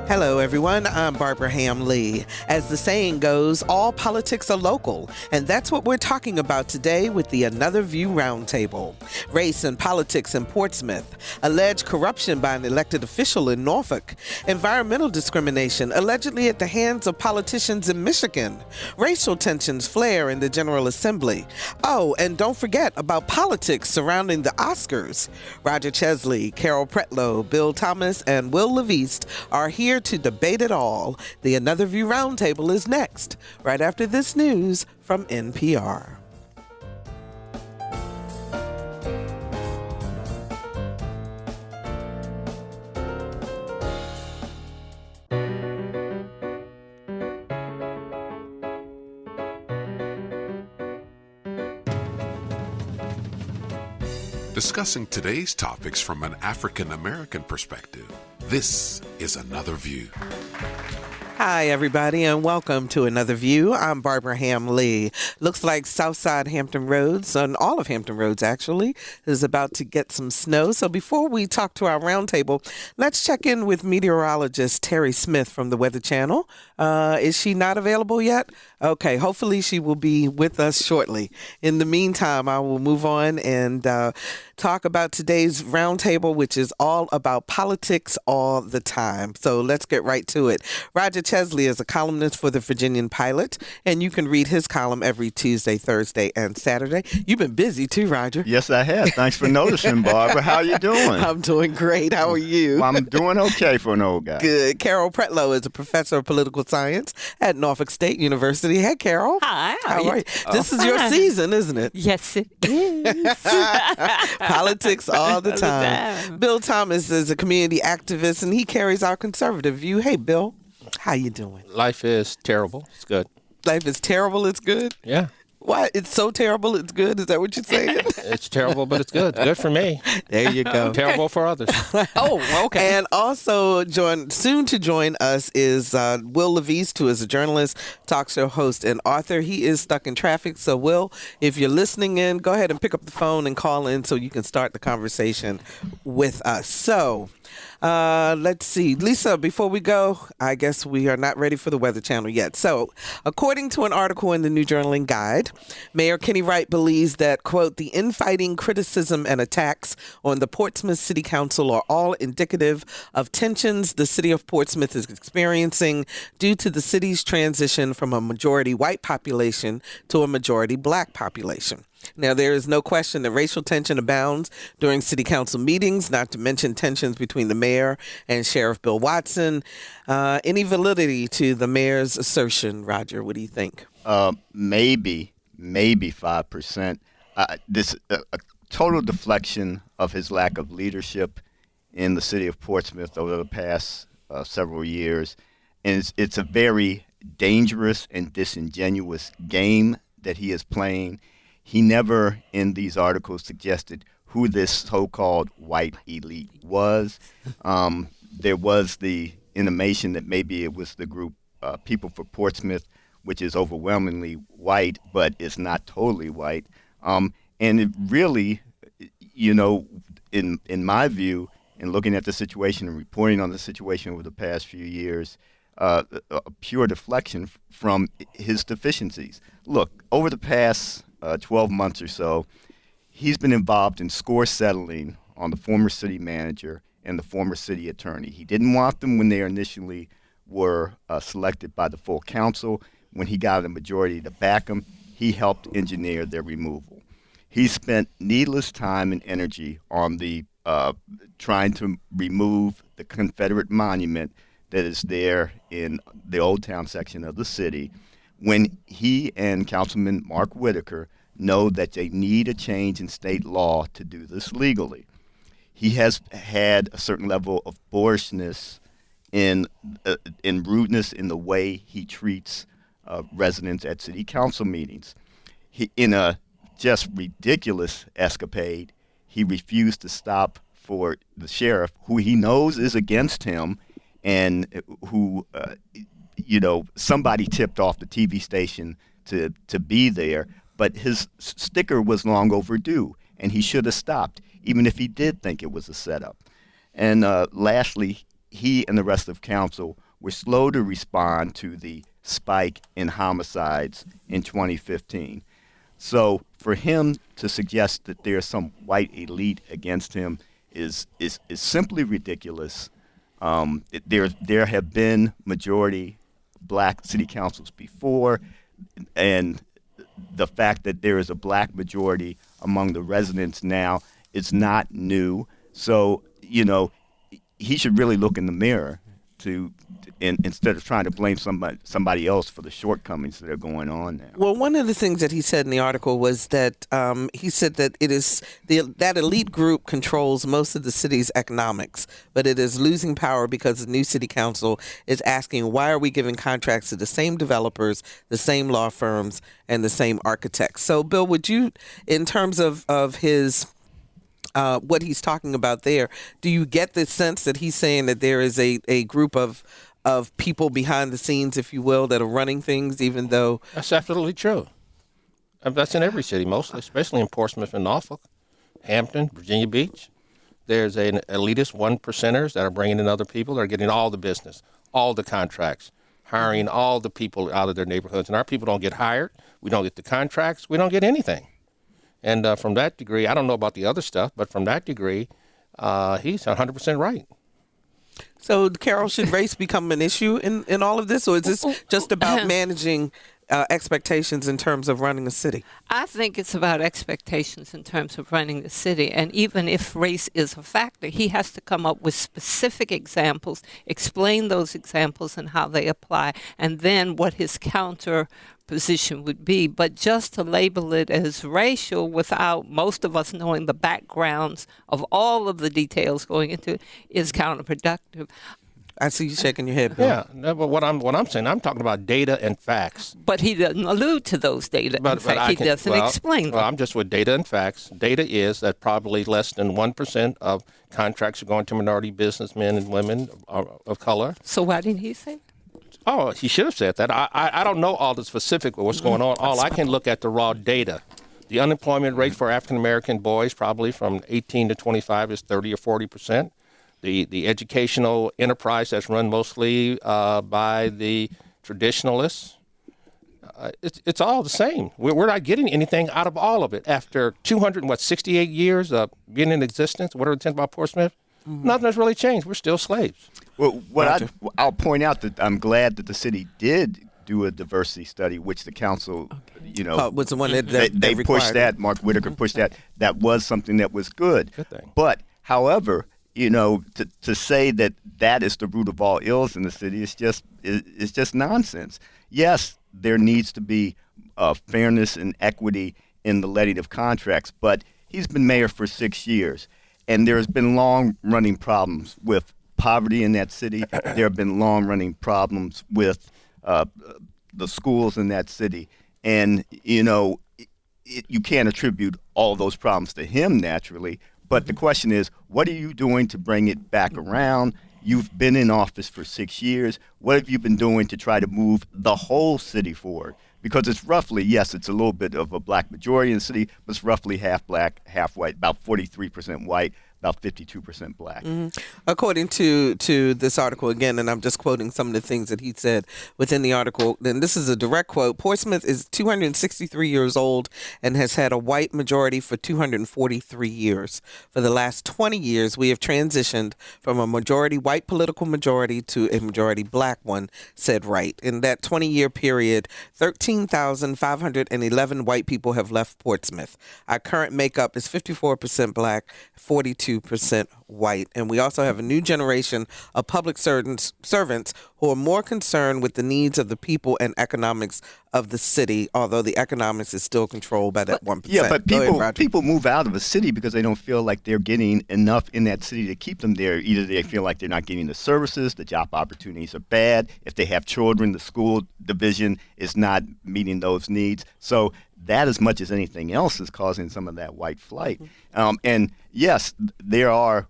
Hello, everyone. I'm Barbara Ham Lee. As the saying goes, all politics are local, and that's what we're talking about today with the Another View Roundtable. Race and politics in Portsmouth, alleged corruption by an elected official in Norfolk, environmental discrimination allegedly at the hands of politicians in Michigan, racial tensions flare in the General Assembly. Oh, and don't forget about politics surrounding the Oscars. Roger Chesley, Carol Pretlow, Bill Thomas, and Wil LaVeist are here to debate it all. The Another View Roundtable is next, right after this news from NPR. Discussing today's topics from an African-American perspective, this is Another View. Hi, everybody, and welcome to Another View. I'm Barbara Ham Lee. Looks like Southside Hampton Roads, and all of Hampton Roads actually, is about to get some snow. So before we talk to our roundtable, let's check in with meteorologist Terry Smith from the Weather Channel. Is she not available yet? Okay, hopefully she will be with us shortly. In the meantime, I will move on and talk about today's roundtable, which is all about politics all the time. So let's get right to it. Roger Chesley is a columnist for the Virginian-Pilot, and you can read his column every Tuesday, Thursday, and Saturday. You've been busy too, Roger. Yes, I have. Thanks for noticing, Barbara. How you doing? I'm doing great. How are you? Well, I'm doing okay for an old guy. Good. Carol Pretlow is a professor of political science at Norfolk State University. Hey, Carol. Hi. How are you? This is your season, isn't it? Yes, it is. Politics all the time. Bill Thomas is a community activist, and he carries our conservative view. Hey, Bill. How you doing? Life is terrible. It's good. Life is terrible. It's good? Yeah. Why? It's so terrible. It's good. Is that what you're saying? It's terrible, but it's good. Good for me. There you go. Terrible for others. Oh, okay. And also soon to join us is Wil LaVeist, who is a journalist, talk show host, and author. He is stuck in traffic. So, Wil, if you're listening in, go ahead and pick up the phone and call in so you can start the conversation with us. So, let's see. Lisa, before we go, I guess we are not ready for the Weather Channel yet. So, according to an article in the New Journaling Guide, Mayor Kenny Wright believes that, quote, the infighting, criticism, and attacks on the Portsmouth City Council are all indicative of tensions the city of Portsmouth is experiencing due to the city's transition from a majority white population to a majority black population. Now, there is no question that racial tension abounds during city council meetings, not to mention tensions between the mayor and Sheriff Bill Watson. Any validity to the mayor's assertion, Roger? What do you think? Maybe 5%. This a total deflection of his lack of leadership in the city of Portsmouth over the past several years. And it's a very dangerous and disingenuous game that he is playing. He never, in these articles, suggested who this so-called white elite was. There was the intimation that maybe it was the group People for Portsmouth, which is overwhelmingly white, but it's not totally white. And it really, in my view, in looking at the situation and reporting on the situation over the past few years, a pure deflection from his deficiencies. Look, over the past 12 months or so, he's been involved in score settling on the former city manager and the former city attorney. He didn't want them when they initially were selected by the full council. When he got a majority to back him, he helped engineer their removal. He spent needless time and energy on the trying to remove the Confederate monument that is there in the Old Town section of the city, when he and Councilman Mark Whitaker know that they need a change in state law to do this legally. He has had a certain level of boorishness in rudeness in the way he treats residents at city council meetings. In a just ridiculous escapade, he refused to stop for the sheriff, who he knows is against him, and who, somebody tipped off the TV station to be there, but his sticker was long overdue, and he should have stopped, even if he did think it was a setup. And lastly, he and the rest of council were slow to respond to the spike in homicides in 2015. So for him to suggest that there's some white elite against him is simply ridiculous. There have been majority black city councils before, and the fact that there is a black majority among the residents now is not new. So, he should really look in the mirror instead of trying to blame somebody else for the shortcomings that are going on now. Well, one of the things that he said in the article was that he said that it is that elite group controls most of the city's economics, but it is losing power because the new city council is asking, why are we giving contracts to the same developers, the same law firms, and the same architects? So, Bill, would you, in terms of his what he's talking about there, do you get the sense that he's saying that there is a group of people behind the scenes, if you will, that are running things, even though... That's absolutely true. That's in every city, mostly, especially in Portsmouth and Norfolk, Hampton, Virginia Beach. There's an elitist 1%ers that are bringing in other people that are getting all the business, all the contracts, hiring all the people out of their neighborhoods. And our people don't get hired. We don't get the contracts. We don't get anything. And from that degree, I don't know about the other stuff, but from that degree, he's 100% right. So, Carol, should race become an issue in all of this, or is this just about managing expectations in terms of running a city? I think it's about expectations in terms of running the city. And even if race is a factor, he has to come up with specific examples, explain those examples and how they apply, and then what his counter position would be. But just to label it as racial without most of us knowing the backgrounds of all of the details going into it is counterproductive. I see you shaking your head, Bill. Yeah, no, but what I'm saying, I'm talking about data and facts. But he doesn't allude to those data. In fact, he doesn't explain them. Well, I'm just with data and facts. Data is that probably less than 1% of contracts are going to minority businessmen and women of color. So why didn't he say that? Oh, he should have said that. I don't know all the specific of what's going on. All I can look at the raw data. The unemployment rate for African-American boys probably from 18 to 25 is 30 or 40%. The educational enterprise that's run mostly by the traditionalists, it's all the same. We're not getting anything out of all of it. After 268 years of being in existence, what are the things about Portsmouth? Mm-hmm. Nothing has really changed. We're still slaves. Well, I'll point out that I'm glad that the city did do a diversity study, which the council, was the one that they pushed that. Mark Whitaker pushed that. That was something that was good. Good thing. But, however, to say that is the root of all ills in the city is just nonsense. Yes, there needs to be fairness and equity in the letting of contracts, but he's been mayor for 6 years, and there's been long-running problems with poverty in that city. There have been long-running problems with the schools in that city, and you can't attribute all those problems to him naturally. But the question is, what are you doing to bring it back around? You've been in office for 6 years. What have you been doing to try to move the whole city forward? Because it's roughly, yes, it's a little bit of a black majority in the city, but it's roughly half black, half white, about 43% white, about 52% black. Mm-hmm. According to this article, again, and I'm just quoting some of the things that he said within the article, and this is a direct quote, Portsmouth is 263 years old and has had a white majority for 243 years. For the last 20 years, we have transitioned from a majority white political majority to a majority black one, said Wright. In that 20-year period, 13,511 white people have left Portsmouth. Our current makeup is 54% black, 42% white. And we also have a new generation of public servants who are more concerned with the needs of the people and economics of the city, although the economics is still controlled by that 1%. Yeah, but people move out of a city because they don't feel like they're getting enough in that city to keep them there. Either they feel like they're not getting the services, the job opportunities are bad. If they have children, the school division is not meeting those needs. So that, as much as anything else, is causing some of that white flight. And yes, there are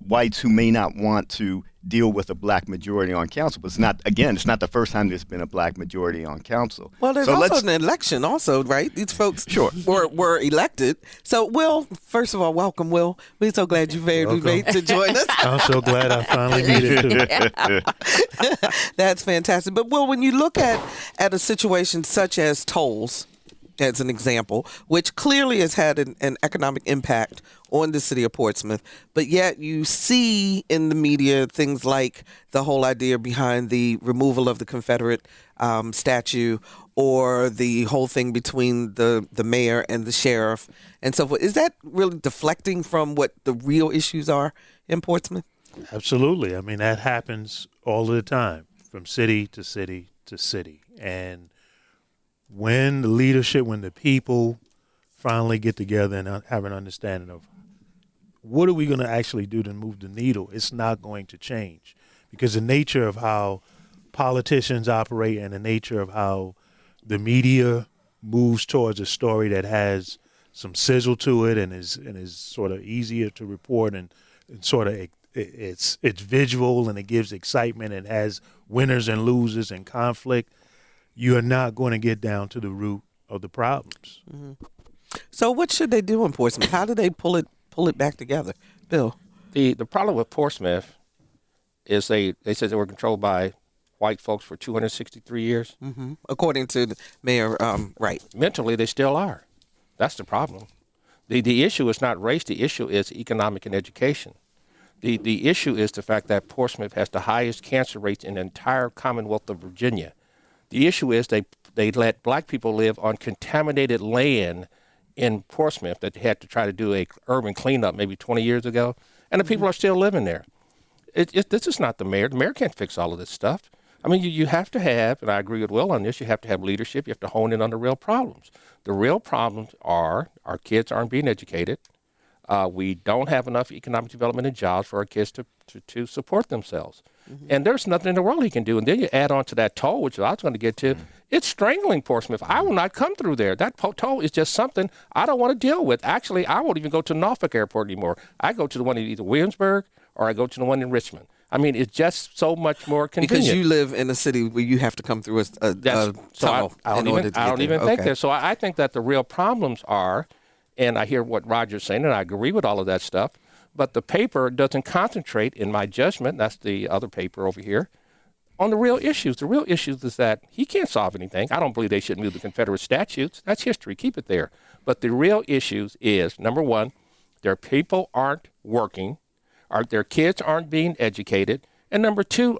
whites who may not want to deal with a black majority on council. But it's not the first time there's been a black majority on council. Well, there's also an election also, right? These folks were elected. So, Will, first of all, welcome, Will. We're so glad you made to join us. I'm so glad I finally made it too. That's fantastic. But, Will, when you look at a situation such as tolls, as an example, which clearly has had an economic impact on the city of Portsmouth, but yet you see in the media things like the whole idea behind the removal of the Confederate statue, or the whole thing between the mayor and the sheriff and so forth. Is that really deflecting from what the real issues are in Portsmouth? Absolutely. I mean, that happens all the time, from city to city to city. And when the leadership, when the people finally get together and have an understanding of what are we going to actually do to move the needle, it's not going to change, because the nature of how politicians operate and the nature of how the media moves towards a story that has some sizzle to it and is sort of easier to report and sort of it's visual and it gives excitement and has winners and losers and conflict, you are not going to get down to the root of the problems. Mm-hmm. So what should they do in Portsmouth? How do they pull it back together? Bill? The problem with Portsmouth is they said they were controlled by white folks for 263 years. Mm-hmm. According to Mayor Wright. Mentally, they still are. That's the problem. The issue is not race. The issue is economic and education. The issue is the fact that Portsmouth has the highest cancer rates in the entire Commonwealth of Virginia. The issue is they let black people live on contaminated land in Portsmouth that they had to try to do a urban cleanup maybe 20 years ago, and the people are still living there. This is not the mayor. The mayor can't fix all of this stuff. I mean, you have to have, and I agree with Will on this, you have to have leadership. You have to hone in on the real problems. The real problems are our kids aren't being educated. We don't have enough economic development and jobs for our kids to support themselves. Mm-hmm. And there's nothing in the world he can do. And then you add on to that toll, which I was going to get to. Mm-hmm. It's strangling Portsmouth. I will not come through there. That toll is just something I don't want to deal with. Actually, I won't even go to Norfolk Airport anymore. I go to the one in either Williamsburg or I go to the one in Richmond. I mean, it's just so much more convenient. Because you live in a city where you have to come through a tunnel. I don't even think that. So I think that the real problems are, and I hear what Roger's saying, and I agree with all of that stuff, but the paper doesn't concentrate, in my judgment, that's the other paper over here, on the real issues. The real issues is that he can't solve anything. I don't believe they should move the Confederate statutes. That's history. Keep it there. But the real issues is, number one, their people aren't working, their kids aren't being educated, and number two,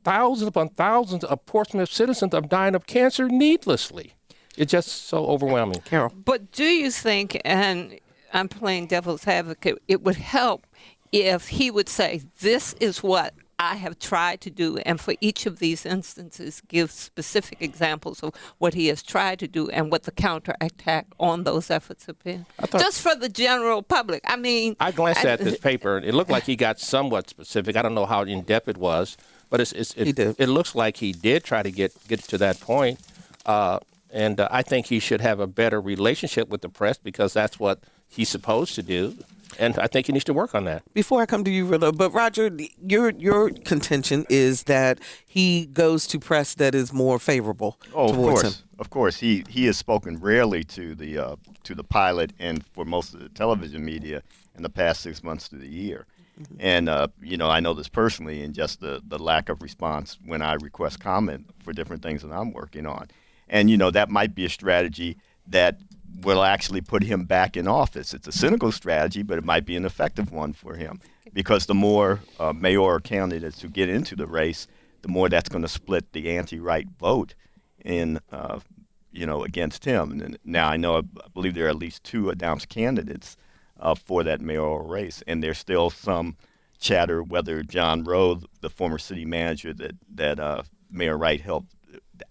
thousands upon thousands of Portsmouth citizens are dying of cancer needlessly. It's just so overwhelming. Carol. But do you think, and I'm playing devil's advocate, it would help if he would say, this is what I have tried to do, and for each of these instances give specific examples of what he has tried to do and what the counterattack on those efforts have been? Just for the general public. I mean, I glanced at this paper, and it looked like he got somewhat specific. I don't know how in-depth it was, but it looks like he did try to get to that point. And I think he should have a better relationship with the press, because that's what he's supposed to do. And I think he needs to work on that. Before I come to you, Rilla, but Roger, your contention is that he goes to press that is more favorable towards him. Of course. He has spoken rarely to the pilot and for most of the television media in the past 6 months to the year. Mm-hmm. And, I know this personally, and just the lack of response when I request comment for different things that I'm working on. And, that might be a strategy that will actually put him back in office. It's a cynical strategy, but it might be an effective one for him, because the more mayoral candidates who get into the race, the more that's going to split the anti-right vote against him. And now I believe there are at least 2 announced candidates for that mayoral race, and there's still some chatter whether John Rowe, the former city manager that Mayor Wright helped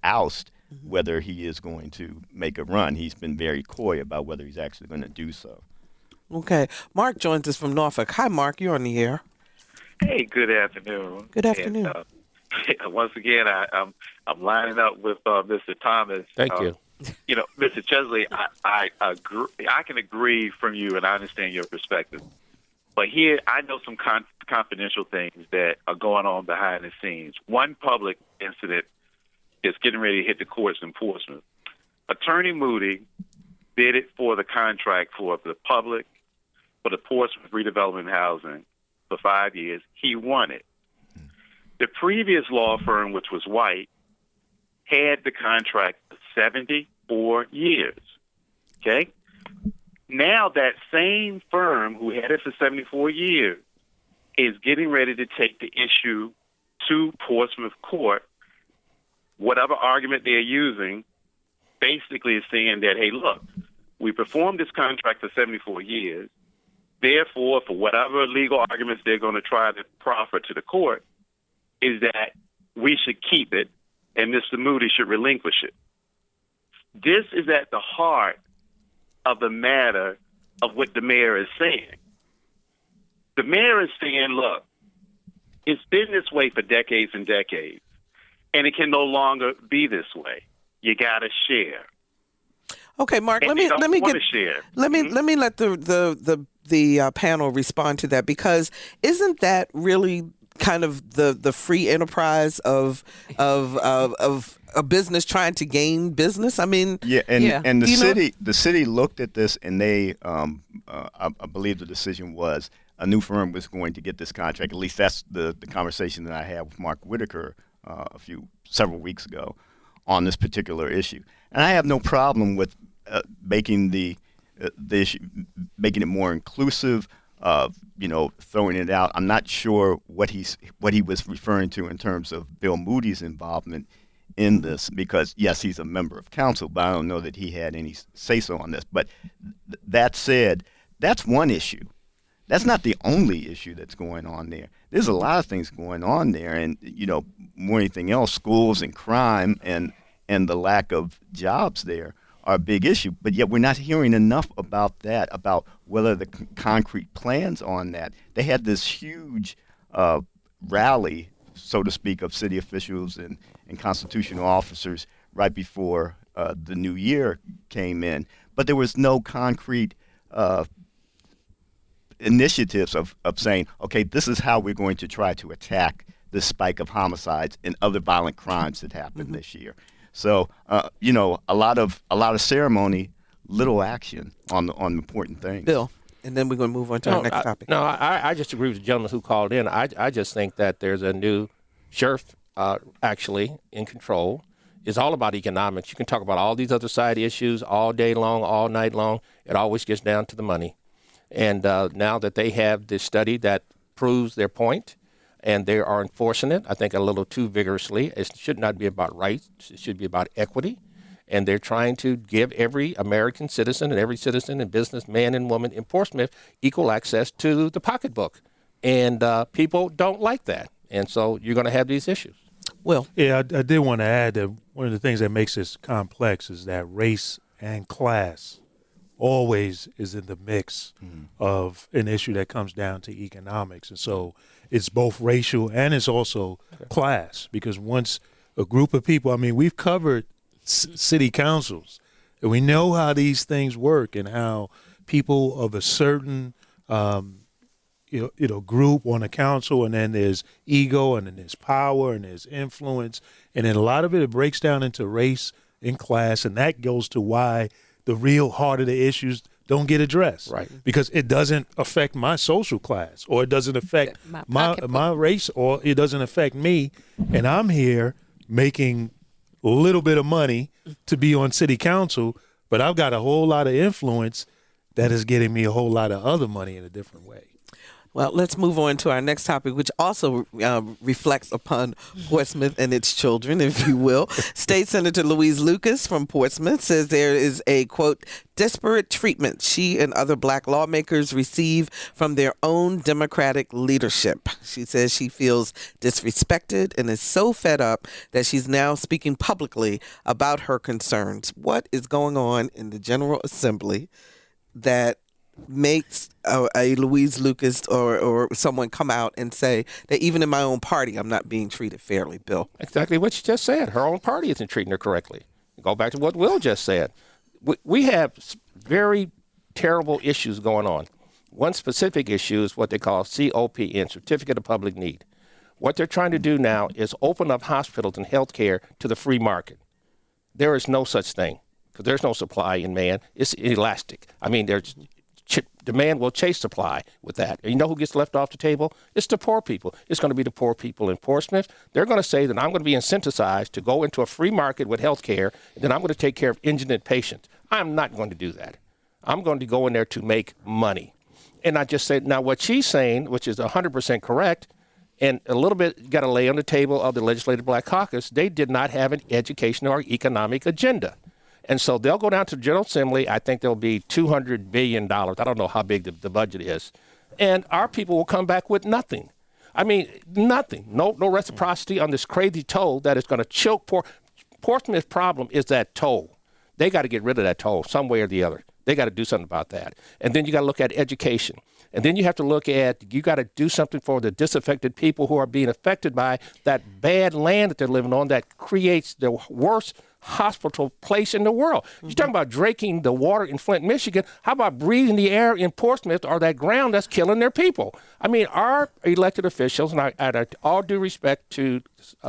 oust, whether he is going to make a run. He's been very coy about whether he's actually going to do so. Okay. Mark joins us from Norfolk. Hi, Mark. You're on the air. Hey, good afternoon. Good afternoon. And, once again, I'm lining up with Mr. Thomas. Thank you. Mr. Chesley, I agree. I can agree from you, and I understand your perspective. But here, I know some confidential things that are going on behind the scenes. One public incident is getting ready to hit the courts in Portsmouth. Attorney Moody bid it for the contract for the public, for the Portsmouth redevelopment housing for 5 years. He won it. The previous law firm, which was white, had the contract for 74 years. Okay? Now that same firm who had it for 74 years is getting ready to take the issue to Portsmouth Court. Whatever argument they're using basically is saying that, hey, look, we performed this contract for 74 years. Therefore, for whatever legal arguments they're going to try to proffer to the court, is that we should keep it and Mr. Moody should relinquish it. This is at the heart of the matter of what the mayor is saying. The mayor is saying, look, it's been this way for decades and decades, and it can no longer be this way. You got to share. Okay, Mark. And Let me share. let the panel respond to that, because isn't that really kind of the free enterprise of a business trying to gain business? I mean, and the city looked at this, and they I believe the decision was a new firm was going to get this contract. At least that's the conversation that I had with Mark Whitaker several weeks ago on this particular issue. And I have no problem with making the issue, making it more inclusive, throwing it out. I'm not sure what he was referring to in terms of Bill Moody's involvement in this, because yes, he's a member of council, but I don't know that he had any say-so on this. But that said, that's one issue. That's not the only issue that's going on there. There's a lot of things going on there, and more than anything else, schools and crime and the lack of jobs there are a big issue. But yet we're not hearing enough about that, about whether the concrete plans on that. They had this huge rally, so to speak, of city officials and constitutional officers right before the new year came in. But there was no concrete initiatives of saying, okay, this is how we're going to try to attack this spike of homicides and other violent crimes that happened this year. So, a lot of ceremony, little action on important things. Bill, and then we're going to move on to our next topic. I just agree with the gentleman who called in. I just think that there's a new sheriff actually in control. It's all about economics. You can talk about all these other side issues all day long, all night long. It always gets down to the money. And now that they have this study that proves their point, and they are enforcing it, I think, a little too vigorously. It should not be about rights. It should be about equity. And they're trying to give every American citizen and every citizen and business, man and woman in Portsmouth, equal access to the pocketbook. And people don't like that. And so you're going to have these issues. Well, yeah, I did want to add that one of the things that makes this complex is that race and class always is in the mix of an issue that comes down to economics. And so it's both racial and it's also class, because once a group of people, we've covered city councils, and we know how these things work and how people of a certain group on a council, and then there's ego, and then there's power, and there's influence, and then a lot of it breaks down into race and class, and that goes to why the real heart of the issues don't get addressed. Right. Because it doesn't affect my social class, or it doesn't affect my race, or it doesn't affect me. And I'm here making a little bit of money to be on city council, but I've got a whole lot of influence that is getting me a whole lot of other money in a different way. Well, let's move on to our next topic, which also reflects upon Portsmouth and its children, if you will. State Senator Louise Lucas from Portsmouth says there is a, quote, disparate treatment she and other black lawmakers receive from their own Democratic leadership. She says she feels disrespected and is so fed up that she's now speaking publicly about her concerns. What is going on in the General Assembly that makes a Louise Lucas or someone come out and say that even in my own party, I'm not being treated fairly, Bill? Exactly what you just said. Her own party isn't treating her correctly. Go back to what Will just said. We have very terrible issues going on. One specific issue is what they call COPN, Certificate of Public Need. What they're trying to do now is open up hospitals and health care to the free market. There is no such thing because there's no supply in man. It's elastic. I mean, demand will chase supply with that. And you know who gets left off the table? It's the poor people. It's going to be the poor people in Portsmouth. They're going to say that I'm going to be incentivized to go into a free market with health care, and then I'm going to take care of indigent patients. I'm not going to do that. I'm going to go in there to make money. And I just said, now what she's saying, which is 100% correct, and a little bit got to lay on the table of the Legislative Black Caucus, they did not have an educational or economic agenda. And so they'll go down to the General Assembly. I think there'll be $200 billion. I don't know how big the budget is. And our people will come back with nothing. I mean, nothing. No reciprocity on this crazy toll that is going to choke. Portsmouth's problem is that toll. They got to get rid of that toll some way or the other. They got to do something about that. And then you got to look at education. And then you have to look at, you got to do something for the disaffected people who are being affected by that bad land that they're living on that creates the worst hospital place in the world. You're talking about drinking the water in Flint, Michigan. How about breathing the air in Portsmouth or that ground that's killing their people? I mean, our elected officials, and I all due respect to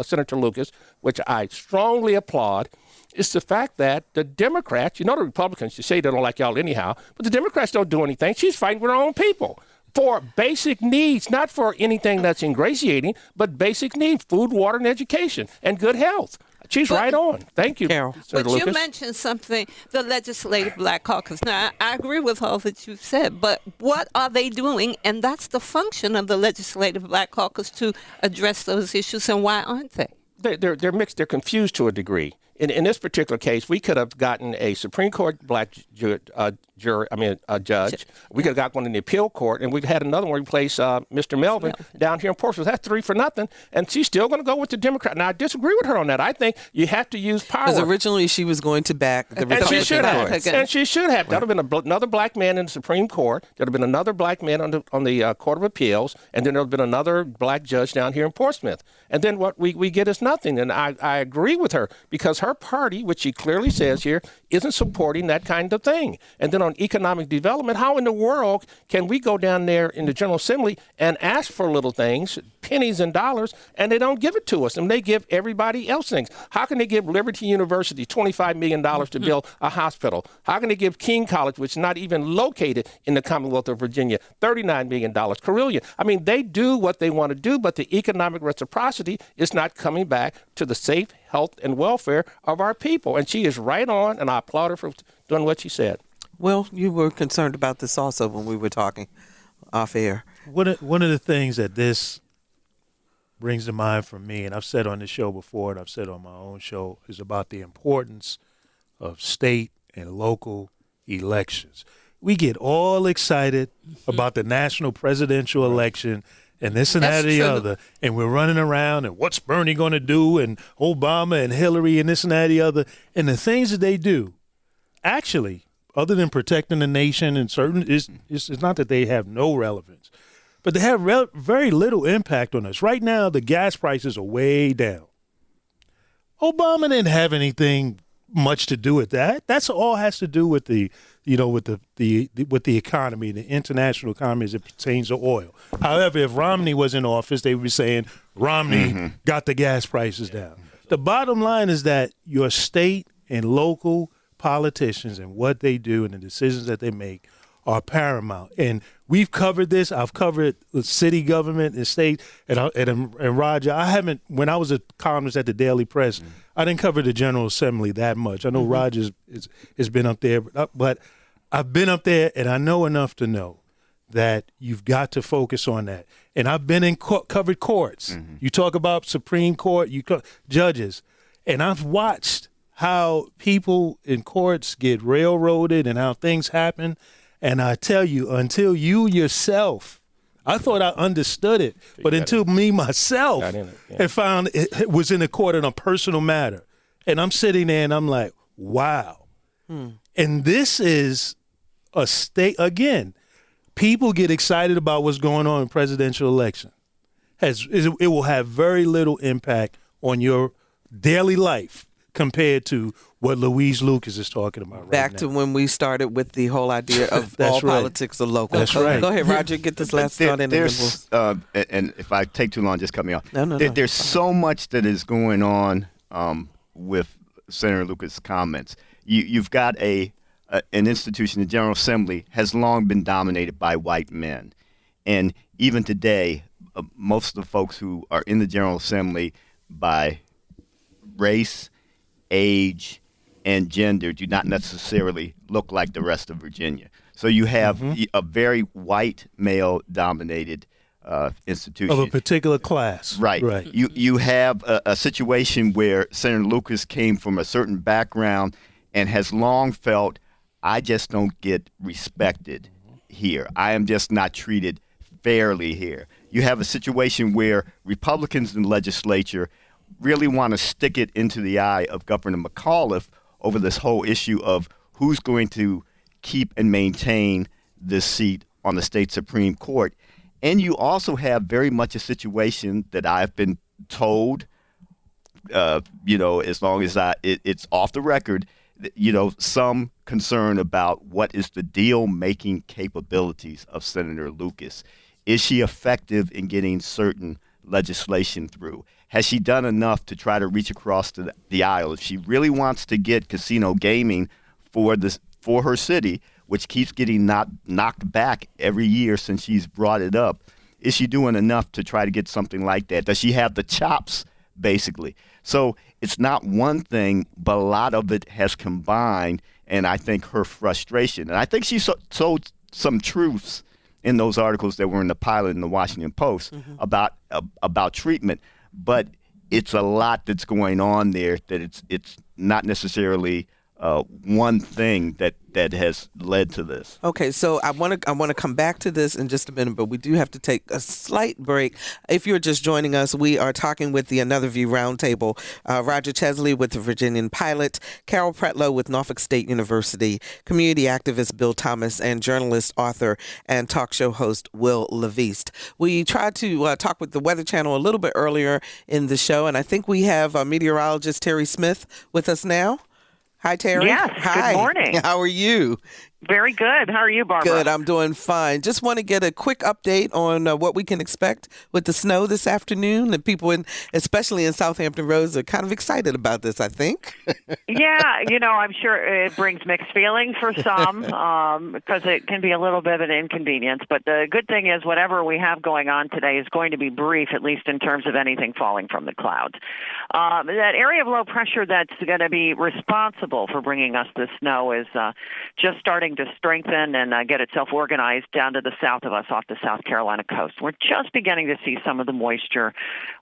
Senator Lucas, which I strongly applaud, is the fact that the Democrats, you know the Republicans, you say they don't like y'all anyhow, but the Democrats don't do anything. She's fighting for her own people for basic needs, not for anything that's ingratiating, but basic needs, food, water, and education, and good health. She's right on. Thank you, Carol. But Lucas. you mentioned something, the Legislative Black Caucus. Now, I agree with all that you've said, but what are they doing? And that's the function of the Legislative Black Caucus, to address those issues, and why aren't they? They're mixed. They're confused to a degree. In this particular case, we could have gotten a Supreme Court black judge. We could have got one in the appeal court, and we've had another one replace Mr. Melvin down here in Portsmouth. That's 3 for nothing, and she's still going to go with the Democrat. Now, I disagree with her on that. I think you have to use power. Because originally she was going to back the Republican and she should have. court. And she should have. That would have been another black man in the Supreme Court. There would have been another black man on the Court of Appeals, and then there would have been another black judge down here in Portsmouth. And then what we get is nothing. And I agree with her, because her party, which she clearly says here, isn't supporting that kind of thing. And then on economic development, how in the world can we go down there in the General Assembly and ask for little things, pennies and dollars, and they don't give it to us, and they give everybody else things? How can they give Liberty University $25 million to build a hospital? How can they give King College, which is not even located in the Commonwealth of Virginia, $39 million? Carilion. I mean, they do what they want to do, but the economic reciprocity is not coming back to the safe health and welfare of our people. And she is right on, and I applaud her for doing what she said. Well, you were concerned about this also when we were talking off air. One of the things that this brings to mind for me, and I've said on this show before, and I've said on my own show, is about the importance of state and local elections. We get all excited about the national presidential election and this and that and the other, and we're running around, and what's Bernie going to do, and Obama and Hillary and this and that and the other. And the things that they do, actually, other than protecting the nation and certain, it's not that they have no relevance, but they have very little impact on us. Right now, the gas prices are way down. Obama didn't have anything much to do with that. That's all has to do with the economy, the international economy as it pertains to oil. However, if Romney was in office, they would be saying Romney got the gas prices down. The bottom line is that your state and local politicians and what they do and the decisions that they make are paramount. And we've covered this. I've covered the city government and state. And Roger, I haven't, when I was a columnist at the Daily Press, I didn't cover the General Assembly that much. I know Roger has been up there, but I've been up there, and I know enough to know that you've got to focus on that. And I've been in covered courts. You talk about Supreme Court, judges, and I've watched how people in courts get railroaded and how things happen. And I tell you, until you yourself, I thought I understood it, but until me myself and found it was in the court on a personal matter. And I'm sitting there and I'm like, wow. And this is a state, again, people get excited about what's going on in presidential election. It will have very little impact on your daily life. compared to what Louise Lucas is talking about right Back now. to when we started with the whole idea of That's all right. politics are local. That's right. Go ahead, Roger. Get this last thought in. And then There's, and if I take too long, just cut me off. No. There's so much that is going on with Senator Lucas' comments. You've got an institution, the General Assembly, has long been dominated by white men. And even today, most of the folks who are in the General Assembly by race, age, and gender do not necessarily look like the rest of Virginia. So you have a very white male-dominated institution. Of a particular class. Right. Right. You have a situation where Senator Lucas came from a certain background and has long felt, I just don't get respected here. I am just not treated fairly here. You have a situation where Republicans in the legislature really want to stick it into the eye of Governor McAuliffe over this whole issue of who's going to keep and maintain this seat on the state Supreme Court. And you also have very much a situation that I've been told, as long as it's off the record, some concern about what is the deal-making capabilities of Senator Lucas. Is she effective in getting certain legislation through? Has she done enough to try to reach across the aisle? If she really wants to get casino gaming for her city, which keeps getting knocked back every year since she's brought it up, is she doing enough to try to get something like that? Does she have the chops, basically? So it's not one thing, but a lot of it has combined, and I think her frustration. And I think she told some truths in those articles that were in the Pilot and the Washington Post about treatment. But it's a lot that's going on there that it's not necessarily one thing that has led to this. Okay, so I want to come back to this in just a minute, but we do have to take a slight break. If you're just joining us, we are talking with the Another View Roundtable. Roger Chesley with the Virginian-Pilot, Carol Pretlow with Norfolk State University, community activist Bill Thomas, and journalist, author, and talk show host Wil LaVeist. We tried to talk with the Weather Channel a little bit earlier in the show, and I think we have meteorologist Terry Smith with us now. Hi, Terry. Yes, Hi. Good morning. How are you? Very good. How are you, Barbara? Good. I'm doing fine. Just want to get a quick update on what we can expect with the snow this afternoon. The people, especially in Southampton Roads, are kind of excited about this, I think. Yeah, I'm sure it brings mixed feelings for some because it can be a little bit of an inconvenience. But the good thing is whatever we have going on today is going to be brief, at least in terms of anything falling from the clouds. That area of low pressure that's going to be responsible for bringing us the snow is just starting to strengthen and get itself organized down to the south of us off the South Carolina coast. We're just beginning to see some of the moisture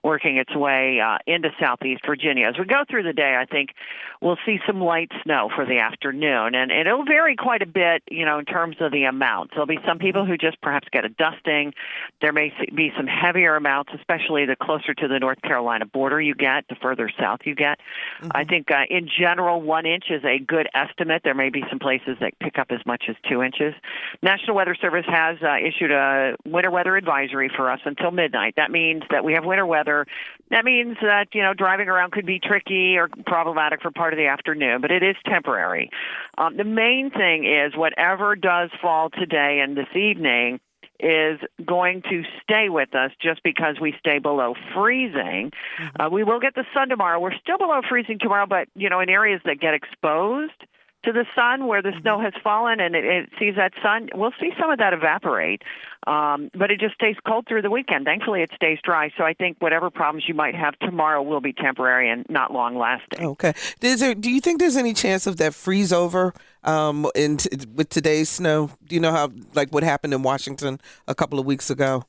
working its way into southeast Virginia. As we go through the day, I think we'll see some light snow for the afternoon, and it'll vary quite a bit, in terms of the amount. There'll be some people who just perhaps get a dusting. There may be some heavier amounts, especially the closer to the North Carolina border you get, the further south you get. Mm-hmm. I think in general, 1 inch is a good estimate. There may be some places that pick up as much as 2 inches. National Weather Service has issued a winter weather advisory for us until midnight. That means that we have winter weather. That means that, driving around could be tricky or problematic for part of the afternoon, but it is temporary. The main thing is whatever does fall today and this evening is going to stay with us just because we stay below freezing. Mm-hmm. We will get the sun tomorrow. We're still below freezing tomorrow, but, in areas that get exposed to the sun where the snow has fallen and it sees that sun, we'll see some of that evaporate. But it just stays cold through the weekend. Thankfully, it stays dry. So I think whatever problems you might have tomorrow will be temporary and not long-lasting. Okay. Do you think there's any chance of that freeze over with today's snow? Do you know how, like what happened in Washington a couple of weeks ago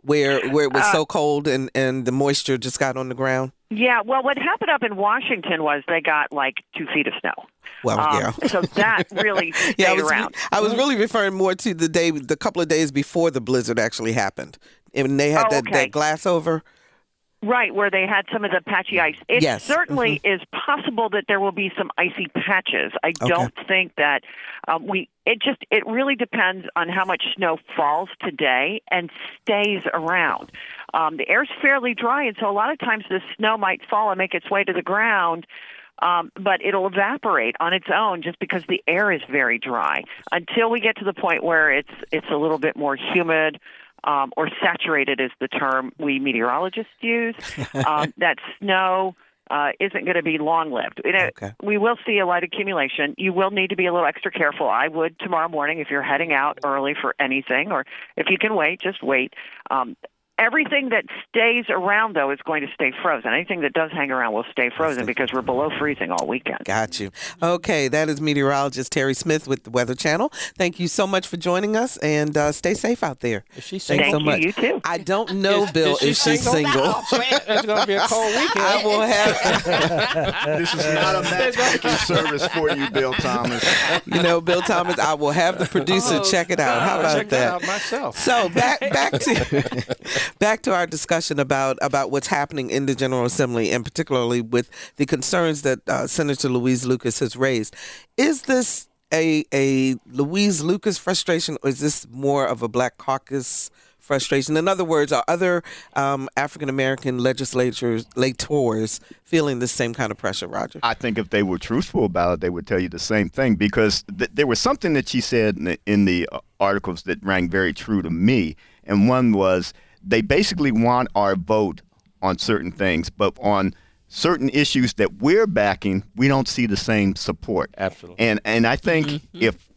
where it was so cold and the moisture just got on the ground? Yeah, well, what happened up in Washington was they got like 2 feet of snow. Well, yeah. So that really stayed around. I was really referring more to the couple of days before the blizzard actually happened. And they had that glass over. Right, where they had some of the patchy ice. It certainly is possible that there will be some icy patches. I don't think that it really depends on how much snow falls today and stays around. The air's fairly dry, and so a lot of times the snow might fall and make its way to the ground but it'll evaporate on its own just because the air is very dry until we get to the point where it's a little bit more humid. Or saturated is the term we meteorologists use. That snow isn't going to be long-lived. Okay. We will see a light accumulation. You will need to be a little extra careful. I would tomorrow morning if you're heading out early for anything, or if you can wait, just wait. Everything that stays around, though, is going to stay frozen. Anything that does hang around will stay frozen because we're below freezing all weekend. Got you. Okay, that is meteorologist Terry Smith with the Weather Channel. Thank you so much for joining us, and stay safe out there. Is she Thanks single? so much. You too. I don't know, Bill, if she's single. Oh, man, it's going to be a cold weekend. I will have. This is not a matchmaking service for you, Bill Thomas. You know, Bill Thomas, I will have the producer check it out. How about check that out myself. So back to our discussion about what's happening in the General Assembly, and particularly with the concerns that Senator Louise Lucas has raised. Is this a Louise Lucas frustration, or is this more of a Black Caucus frustration? In other words, are other African American legislators feeling the same kind of pressure, Roger? I think if they were truthful about it, they would tell you the same thing, because there was something that she said in the articles that rang very true to me, and one was they basically want our vote on certain things, but on certain issues that we're backing, we don't see the same support. Absolutely. And I think if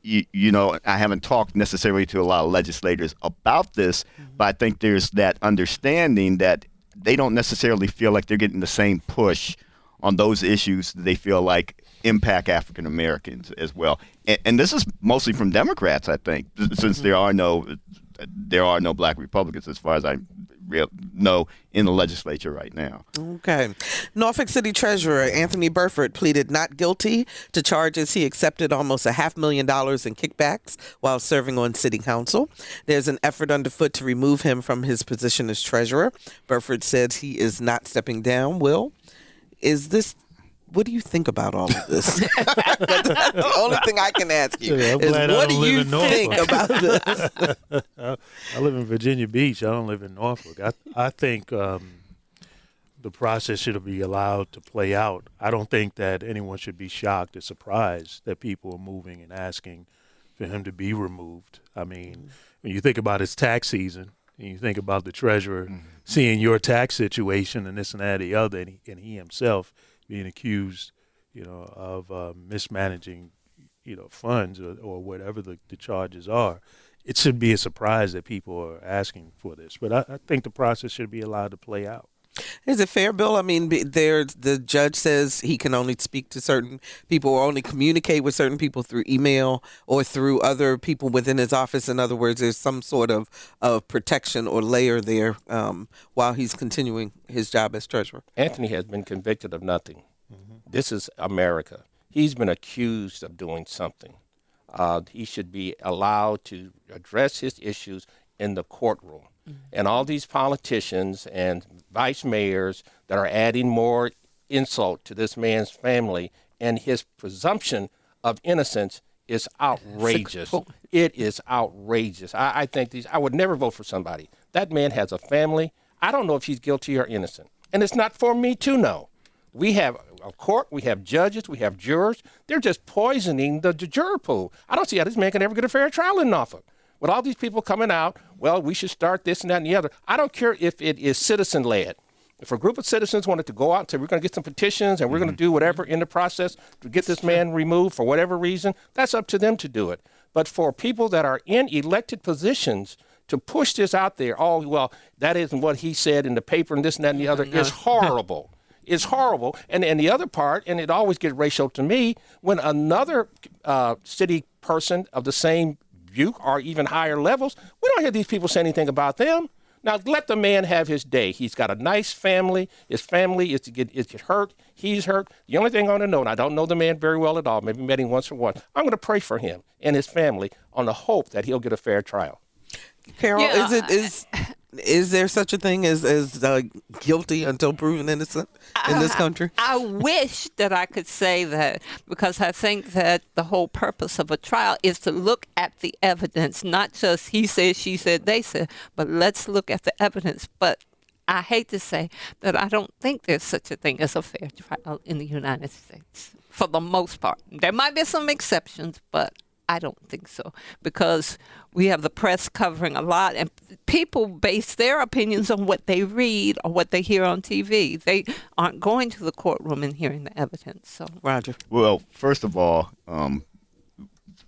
you know, I haven't talked necessarily to a lot of legislators about this, but I think there's that understanding that they don't necessarily feel like they're getting the same push on those issues that they feel like impact African Americans as well. And this is mostly from Democrats, I think, since there are no Black Republicans, as far as I know, in the legislature right now. Okay. Norfolk City Treasurer Anthony Burford pleaded not guilty to charges he accepted almost $500,000 in kickbacks while serving on city council. There's an effort underfoot to remove him from his position as treasurer. Burford said he is not stepping down. Will, what do you think about all of this? That's the only thing I can ask you is, what do you think about this? I live in Virginia Beach. I don't live in Norfolk. I think the process should be allowed to play out. I don't think that anyone should be shocked or surprised that people are moving and asking for him to be removed. I mean, when you think about his tax season, and you think about the treasurer seeing your tax situation and this and that and the other, and he himself being accused, of mismanaging, funds or whatever the charges are, it should be a surprise that people are asking for this. But I think the process should be allowed to play out. Is it fair, Bill? I mean, the judge says he can only speak to certain people or only communicate with certain people through email or through other people within his office. In other words, there's some sort of protection or layer there while he's continuing his job as treasurer. Anthony has been convicted of nothing. This is America. He's been accused of doing something. He should be allowed to address his issues in the courtroom. And all these politicians and vice mayors that are adding more insult to this man's family and his presumption of innocence is outrageous. It is outrageous. I think I would never vote for somebody. That man has a family. I don't know if he's guilty or innocent. And it's not for me to know. We have a court, we have judges, we have jurors. They're just poisoning the juror pool. I don't see how this man can ever get a fair trial in Norfolk. With all these people coming out, well, we should start this and that and the other. I don't care if it is citizen-led. If a group of citizens wanted to go out and say, we're going to get some petitions and we're going to do whatever in the process to get this man removed for whatever reason, that's up to them to do it. But for people that are in elected positions to push this out there, oh, well, that isn't what he said in the paper and this and that and the other, is horrible. It's horrible. And the other part, and it always gets racial to me, when another city person of the same view or even higher levels, we don't hear these people say anything about them. Now, let the man have his day. He's got a nice family. His family is hurt. He's hurt. The only thing I want to know, and I don't know the man very well at all, maybe met him once or once, I'm going to pray for him and his family on the hope that he'll get a fair trial. Carol, is there such a thing as guilty until proven innocent in this country? I wish that I could say that, because I think that the whole purpose of a trial is to look at the evidence, not just he said, she said, they said, but let's look at the evidence. But I hate to say that I don't think there's such a thing as a fair trial in the United States, for the most part. There might be some exceptions, but I don't think so, because we have the press covering a lot, and people base their opinions on what they read or what they hear on TV. They aren't going to the courtroom and hearing the evidence. So, Roger. Well, first of all,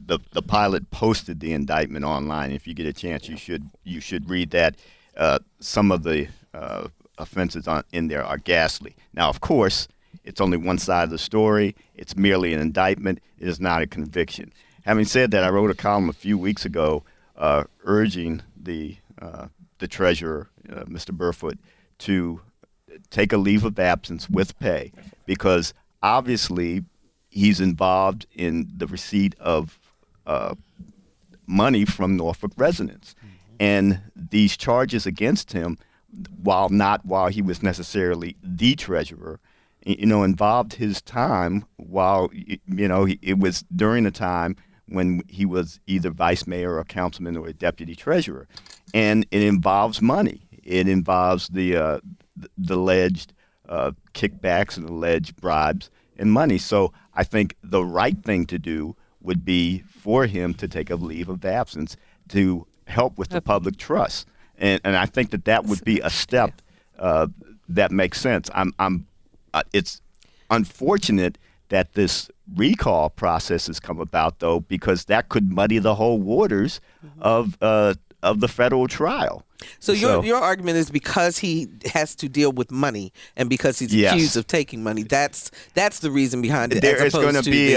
the pilot posted the indictment online. If you get a chance, you should read that. Some of the offenses in there are ghastly. Now, of course, it's only one side of the story. It's merely an indictment. It is not a conviction. Having said that, I wrote a column a few weeks ago urging the treasurer, Mr. Burfoot, to take a leave of absence with pay, because obviously he's involved in the receipt of money from Norfolk residents. And these charges against him, while he was necessarily the treasurer, involved his time while, it was during the time when he was either vice mayor or councilman or a deputy treasurer. And it involves money. It involves the alleged kickbacks and alleged bribes and money. So I think the right thing to do would be for him to take a leave of absence to help with the public trust. And I think that would be a step that makes sense. It's unfortunate that this recall process has come about, though, because that could muddy the whole waters of the federal trial. So your argument is because he has to deal with money and because he's accused of taking money. That's the reason behind it. There's going to be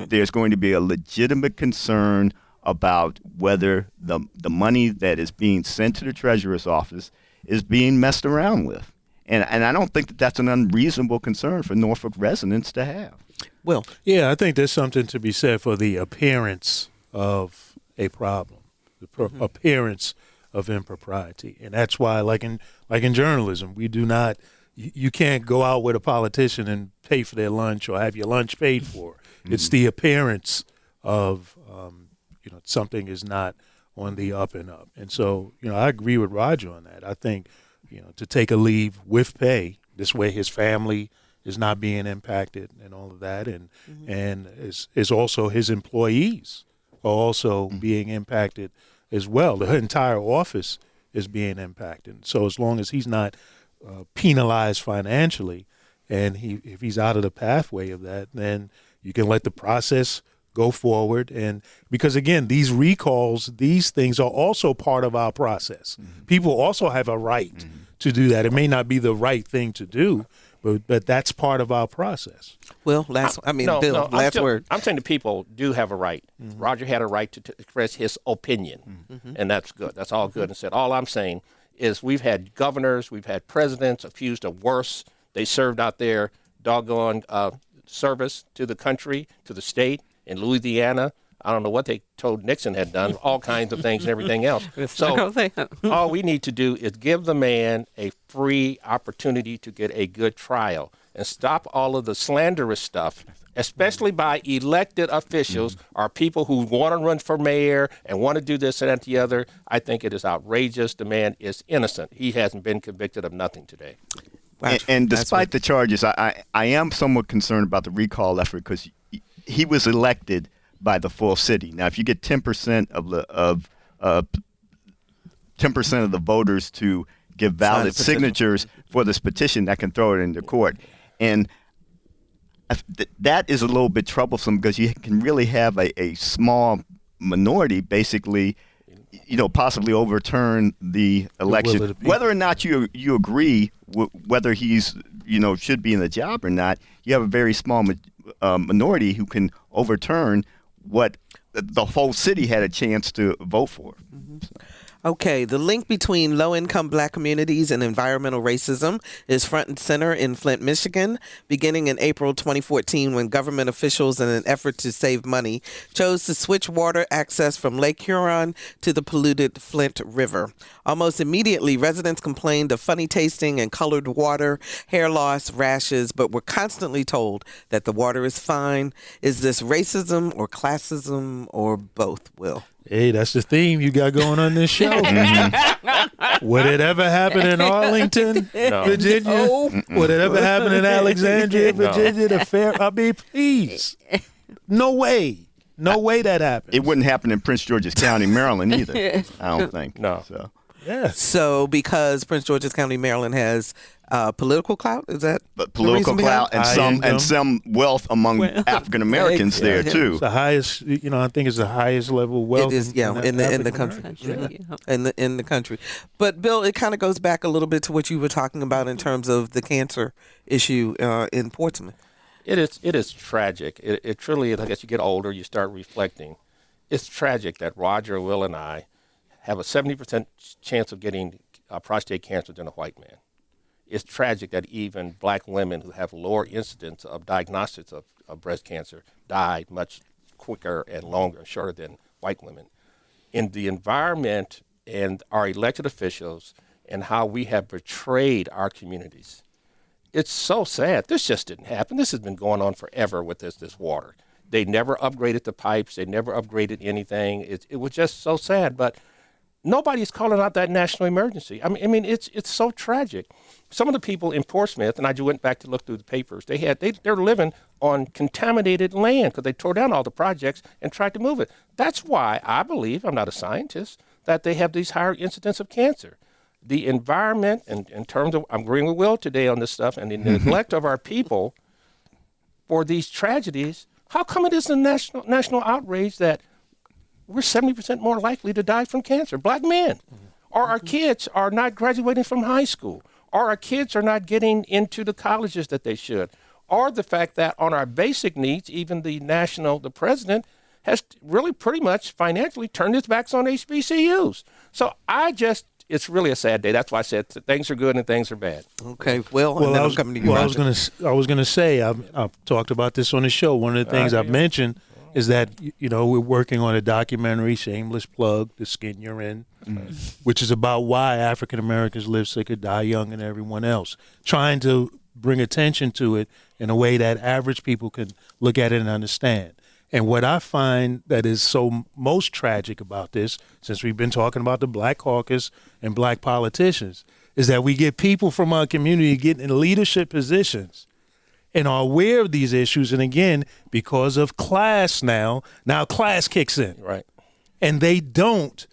there's going to be a legitimate concern about whether the money that is being sent to the treasurer's office is being messed around with. And I don't think that's an unreasonable concern for Norfolk residents to have. Well, yeah, I think there's something to be said for the appearance of a problem, the appearance of impropriety, and that's why, like in journalism, we do not. You can't go out with a politician and pay for their lunch or have your lunch paid for. It's the appearance of something is not on the up and up, and so I agree with Roger on that. I think to take a leave with pay, this way his family is not being impacted and all of that, and is also his employees are also being impacted as well. The entire office is being impacted. So as long as he's not penalized financially, and if he's out of the pathway of that, then you can let the process go forward. And because again, these recalls, these things are also part of our process. People also have a right to do that. It may not be the right thing to do, but that's part of our process. Well, last word. I'm saying the people do have a right. Roger had a right to express his opinion, and that's good. That's all good. And said, all I'm saying is we've had governors, we've had presidents accused of worse. They served out their doggone service to the country, to the state. In Louisiana, I don't know what they told Nixon had done, all kinds of things and everything else. So all we need to do is give the man a free opportunity to get a good trial and stop all of the slanderous stuff, especially by elected officials or people who want to run for mayor and want to do this and that and the other. I think it is outrageous. The man is innocent. He hasn't been convicted of nothing today. And despite the charges, I am somewhat concerned about the recall effort because he was elected by the full city. Now, if you get 10% of 10% of the voters to give valid signatures for this petition, that can throw it into court, and that is a little bit troublesome because you can really have a small minority, basically, possibly overturn the election, whether or not you agree whether he's should be in the job or not. You have a very small minority who can overturn what the whole city had a chance to vote for. Okay, the link between low-income black communities and environmental racism is front and center in Flint, Michigan, beginning in April 2014 when government officials, in an effort to save money, chose to switch water access from Lake Huron to the polluted Flint River. Almost immediately, residents complained of funny tasting and colored water, hair loss, rashes, but were constantly told that the water is fine. Is this racism or classism or both, Will? Hey, that's the theme you got going on this show. Would it ever happen in Arlington, Virginia? Would it ever happen in Alexandria, Virginia? The fair? I mean, please. No way. No way that happens. It wouldn't happen in Prince George's County, Maryland either, I don't think. No. So. Yeah. So because Prince George's County, Maryland has political clout, is that But political the reason clout behind and some wealth among African Americans there too. It's the highest, I think it's the highest level of wealth. It is, in the country. In the country. But Bill, it kind of goes back a little bit to what you were talking about in terms of the cancer issue in Portsmouth. It is tragic. It truly is. I guess you get older, you start reflecting. It's tragic that Roger, Will, and I have a 70% chance of getting prostate cancer than a white man. It's tragic that even black women who have lower incidence of diagnostics of breast cancer die much quicker and longer and shorter than white women. In the environment and our elected officials and how we have betrayed our communities, it's so sad. This just didn't happen. This has been going on forever with this water. They never upgraded the pipes. They never upgraded anything. It was just so sad. But nobody's calling out that national emergency. I mean, it's so tragic. Some of the people in Portsmouth, and I just went back to look through the papers, they're living on contaminated land because they tore down all the projects and tried to move it. That's why I believe, I'm not a scientist, that they have these higher incidence of cancer. The environment, and in terms of, I'm agreeing with Will today on this stuff, and the neglect of our people for these tragedies, how come it is a national outrage that we're 70% more likely to die from cancer, black men, or our kids are not graduating from high school, or our kids are not getting into the colleges that they should, or the fact that on our basic needs, even the president has really pretty much financially turned his backs on HBCUs. So it's really a sad day. That's why I said things are good and things are bad. Okay, Will, and then I'm coming to you. I was gonna say I've talked about this on the show. One of the things I've mentioned is that we're working on a documentary, shameless plug, The Skin You're In, which is about why African Americans live sick or die young than everyone else. Trying to bring attention to it in a way that average people can look at it and understand. And what I find that is so most tragic about this, since we've been talking about the Black Caucus and black politicians, is that we get people from our community getting in leadership positions and are aware of these issues. And again, because of class now class kicks in. Right. And they don't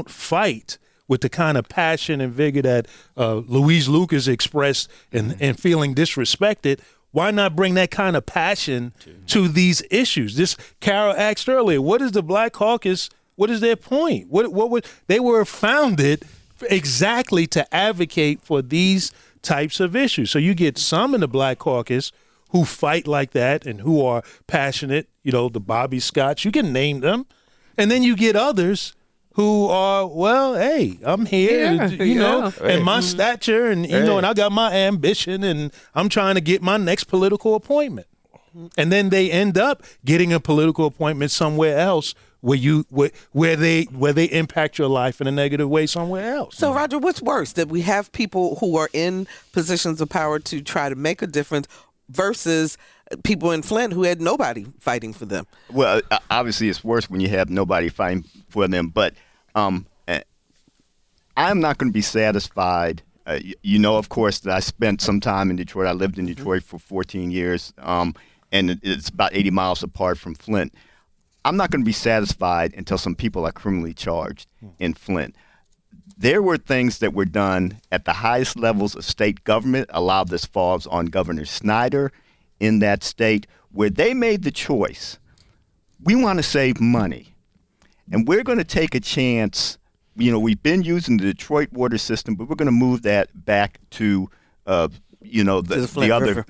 fight with the kind of passion and vigor that Louise Lucas expressed and feeling disrespected. Why not bring that kind of passion to these issues? This Carol asked earlier, what is the Black Caucus? What is their point? They were founded exactly to advocate for these types of issues. So you get some in the Black Caucus who fight like that and who are passionate, the Bobby Scotts, you can name them. And then you get others who are, well, hey, I'm here, and my stature, and and I got my ambition, and I'm trying to get my next political appointment. And then they end up getting a political appointment somewhere else where they impact your life in a negative way somewhere else. So, Roger, what's worse, that we have people who are in positions of power to try to make a difference versus people in Flint who had nobody fighting for them? Well, obviously it's worse when you have nobody fighting for them, but I'm not going to be satisfied. Of course, that I spent some time in Detroit. I lived in Detroit for 14 years, and it's about 80 miles apart from Flint. I'm not going to be satisfied until some people are criminally charged in Flint. There were things that were done at the highest levels of state government. A lot of this falls on Governor Snyder in that state, where they made the choice. We want to save money, and we're going to take a chance. We've been using the Detroit water system, but we're going to move that back to, the other, River.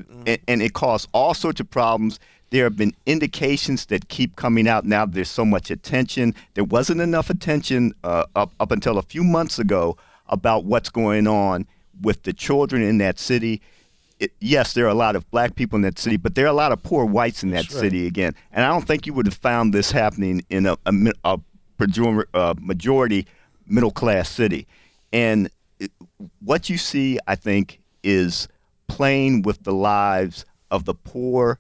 And it caused all sorts of problems. There have been indications that keep coming out now. There's so much attention. There wasn't enough attention up until a few months ago about what's going on with the children in that city. Yes, there are a lot of black people in that city, but there are a lot of poor whites in that city again. And I don't think you would have found this happening in a majority middle-class city. And what you see, I think, is playing with the lives of the poor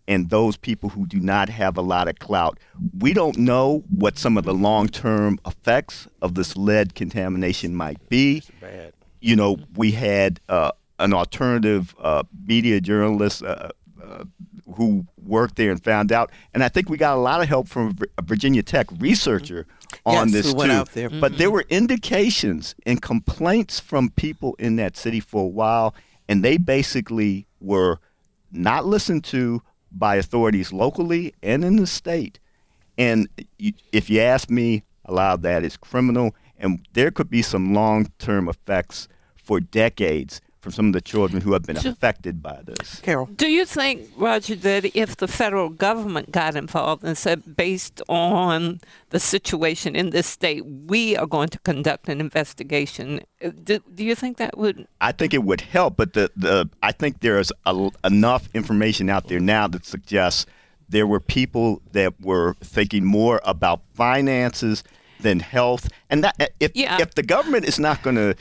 and those people who do not have a lot of clout. We don't know what some of the long-term effects of this lead contamination might be. It's bad. You know, we had an alternative media journalist who worked there and found out. And I think we got a lot of help from a Virginia Tech researcher on this who too. went out there. But there were indications and complaints from people in that city for a while, and they basically were not listened to by authorities locally and in the state. And if you ask me, a lot of that is criminal, and there could be some long-term effects for decades from some of the children who have been affected by this. Carol. Do you think, Roger, that if the federal government got involved and said, based on the situation in this state, we are going to conduct an investigation, do you think that would? I think it would help, but I think there is enough information out there now that suggests there were people that were thinking more about finances than health. And that if the government is not going to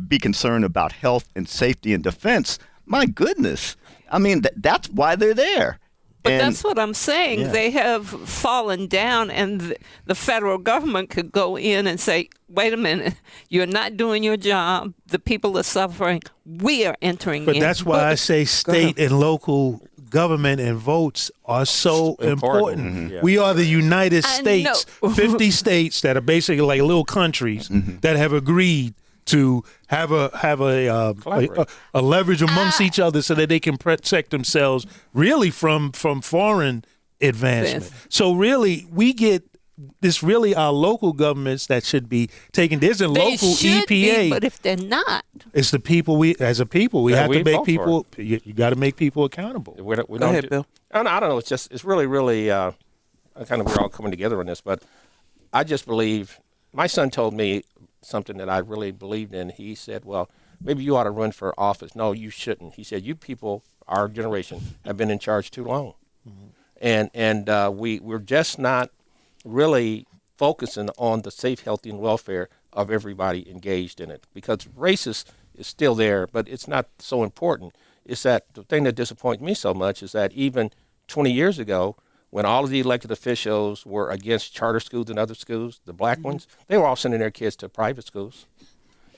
be concerned about health and safety and defense, my goodness. I mean, that's why they're there. But that's what I'm saying. Yeah. They have fallen down, and the federal government could go in and say, wait a minute, you're not doing your job. The people are suffering. We are entering in. But that's why I say state and local government and votes are so important. Mm-hmm. Yeah. We are the United States, 50 states that are basically like little countries that have agreed to have a leverage amongst each other so that they can protect themselves really from foreign advancement. Yes. So really, we get this really our local governments that should be taking. There's a local EPA. Be, but if they're not, it's the people we have to make people. You got to make people accountable. Go ahead, Bill. I don't know. It's really kind of we're all coming together on this, but I just believe. My son told me something that I really believed in. He said, well, maybe you ought to run for office. No, you shouldn't. He said, you people, our generation, have been in charge too long. Mm-hmm. And we're just not really focusing on the safe, healthy, and welfare of everybody engaged in it. Because race is still there, but it's not so important. It's that the thing that disappoints me so much is that even 20 years ago, when all of the elected officials were against charter schools and other schools, the black ones, they were all sending their kids to private schools.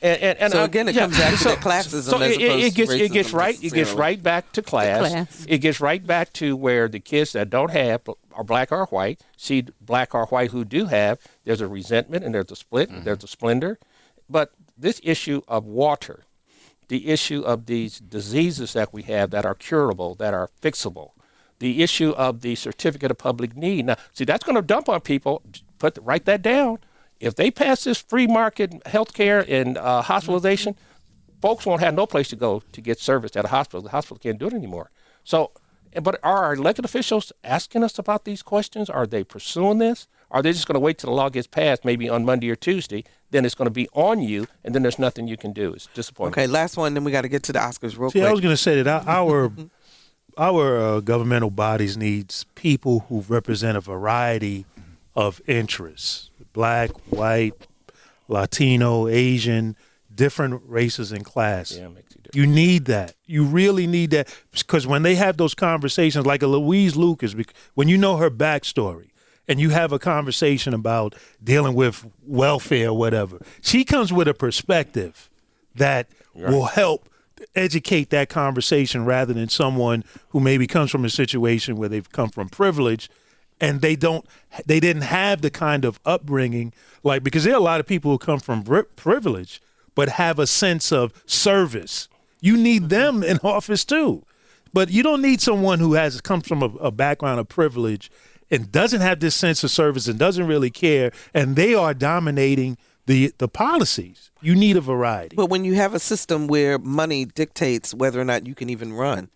And so again, it comes back to the classism. So it gets right back to class. It gets right back to where the kids that don't have, are black or white, see black or white who do have. There's a resentment and there's a split, there's a splendor. But this issue of water, the issue of these diseases that we have that are curable, that are fixable, the issue of the certificate of public need. Now, see, that's going to dump on people. Write that down. If they pass this free market health care and hospitalization, folks won't have no place to go to get service at a hospital. The hospital can't do it anymore. So, but are our elected officials asking us about these questions? Are they pursuing this? Are they just going to wait till the law gets passed, maybe on Monday or Tuesday? Then it's going to be on you, and then there's nothing you can do. It's disappointing. Okay, last one, then we got to get to the Oscars real quick. I was going to say that our governmental bodies needs people who represent a variety of interests: black, white, Latino, Asian, different races and class. Yeah, it makes you different. You need that. You really need that, because when they have those conversations, like a Louise Lucas, when you know her backstory and you have a conversation about dealing with welfare or whatever, she comes with a perspective that will help educate that conversation rather than someone who maybe comes from a situation where they've come from privilege and they didn't have the kind of upbringing, like, because there are a lot of people who come from privilege but have a sense of service. You need them in office too, but you don't need someone who comes from a background of privilege and doesn't have this sense of service and doesn't really care, and they are dominating the policies. You need a variety. But when you have a system where money dictates whether or not you can even run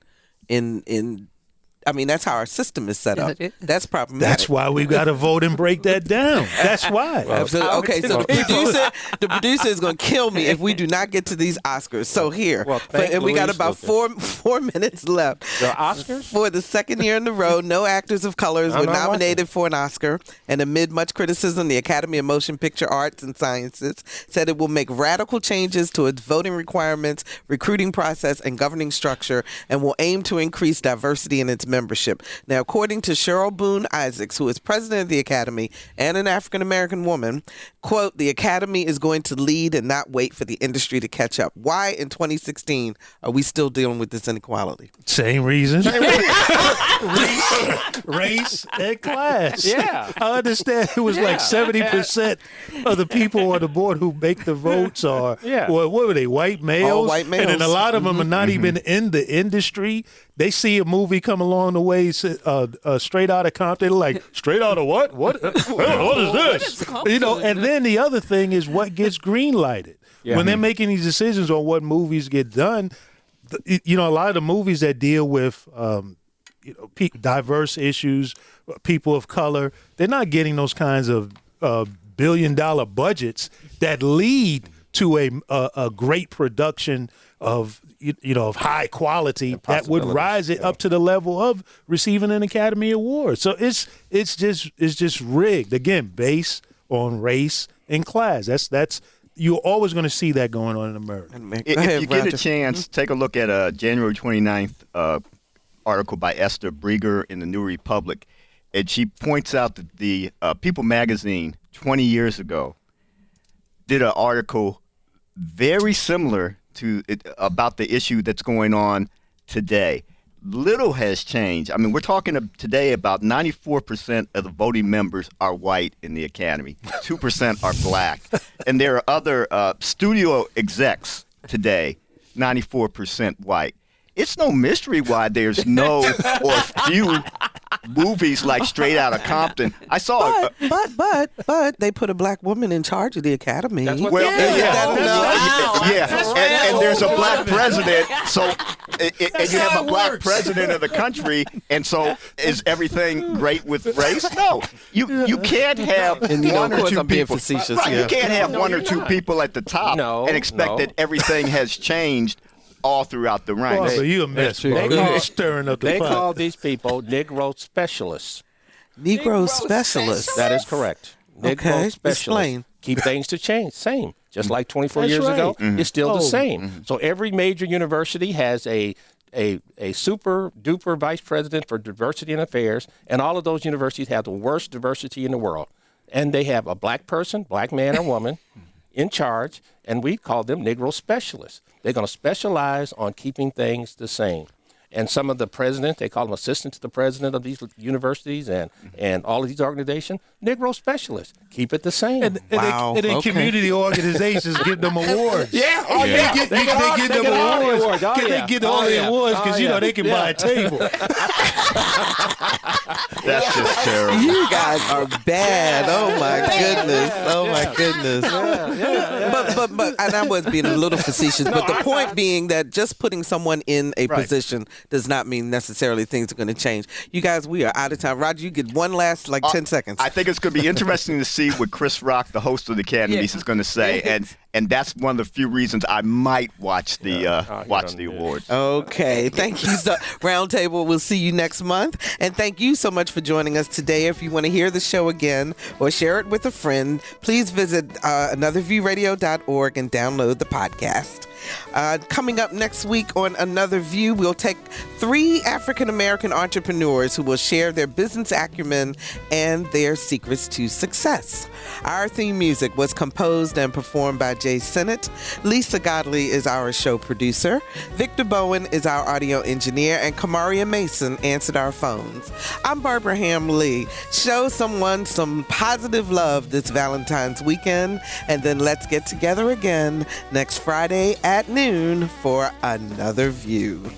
I mean, that's how our system is set up. That's problematic. That's why we've got to vote and break that down. That's why. Okay, so the producer is going to kill me if we do not get to these Oscars. So here, and we got about four 4 minutes left. The Oscars? For the second year in a row, no actors of colors I'm were not nominated for an Oscar. And amid much criticism, the Academy of Motion Picture Arts and Sciences said it will make radical changes to its voting requirements, recruiting process, and governing structure, and will aim to increase diversity in its membership. Now, according to Cheryl Boone Isaacs, who is president of the Academy and an African-American woman, quote, the Academy is going to lead and not wait for the industry to catch up. Why in 2016 are we still dealing with this inequality? Same reason. Race and class. Yeah. I understand it was like 70% of the people on the board who make the votes are, what were they, white males? All white males. And then a lot of them are not even in the industry. They see a movie come along the way, Straight Outta Compton, they're like, straight out of what? What is this? And then the other thing is what gets green-lighted. Yeah. When they're making these decisions on what movies get done, a lot of the movies that deal with diverse issues, people of color, they're not getting those kinds of billion-dollar budgets that lead to a great production of of high quality that would rise it up to the level of receiving an Academy Award. So it's just rigged again, based on race and class. That's you're always going to see that going on in America. If you get a chance, take a look at a January 29th article by Esther Brieger in the New Republic. And she points out that the People magazine 20 years ago did an article very similar to about the issue that's going on today. Little has changed. I mean, we're talking today about 94% of the voting members are white in the Academy. 2% are black. And there are other studio execs today, 94% white. It's no mystery why there's no or few movies like Straight Outta Compton. I saw but they put a black woman in charge of the Academy. And there's a black president, so and you have a black president of the country, and so is everything great with race? No, you can't have one or two people. You can't have one or two people at the top and expect that everything has changed all throughout the ranks. Well, so you a mess, bro. Stirring up the They pot. call these people Negro specialists. Negro specialists. That is correct. Negro specialists. Explain. Keep things to change. Same. Just like 24 years ago, it's still the same. So every major university has a super duper vice president for diversity and affairs, and all of those universities have the worst diversity in the world. And they have a black person, black man or woman, in charge, and we call them Negro specialists. They're going to specialize on keeping things the same. And some of the presidents, they call them assistants to the president of these universities and all of these organizations, Negro specialists. Keep it the same. And then community organizations give them awards. They give them awards. They get all the awards because, they can buy a table. That's just terrible. You guys are bad. Oh, my goodness. But and I was being a little facetious, but the point being that just putting someone in a position does not mean necessarily things are going to change. You guys, we are out of time. Roger, you get one last 10 seconds. I think it's going to be interesting to see what Chris Rock, the host of the Academies, is going to say, and that's one of the few reasons I might watch the awards. Okay, thank you. So, Roundtable, we'll see you next month, and thank you so much for joining us today. If you want to hear the show again or share it with a friend, please visit anotherviewradio.org and download the podcast. Coming up next week on Another View, we'll take 3 African-American entrepreneurs who will share their business acumen and their secrets to success. Our theme music was composed and performed by Jay Sennett. Lisa Godley is our show producer. Victor Bowen is our audio engineer, and Kamaria Mason answered our phones. I'm Barbara Ham Lee. Show someone some positive love this Valentine's weekend, and then let's get together again next Friday at noon for Another View.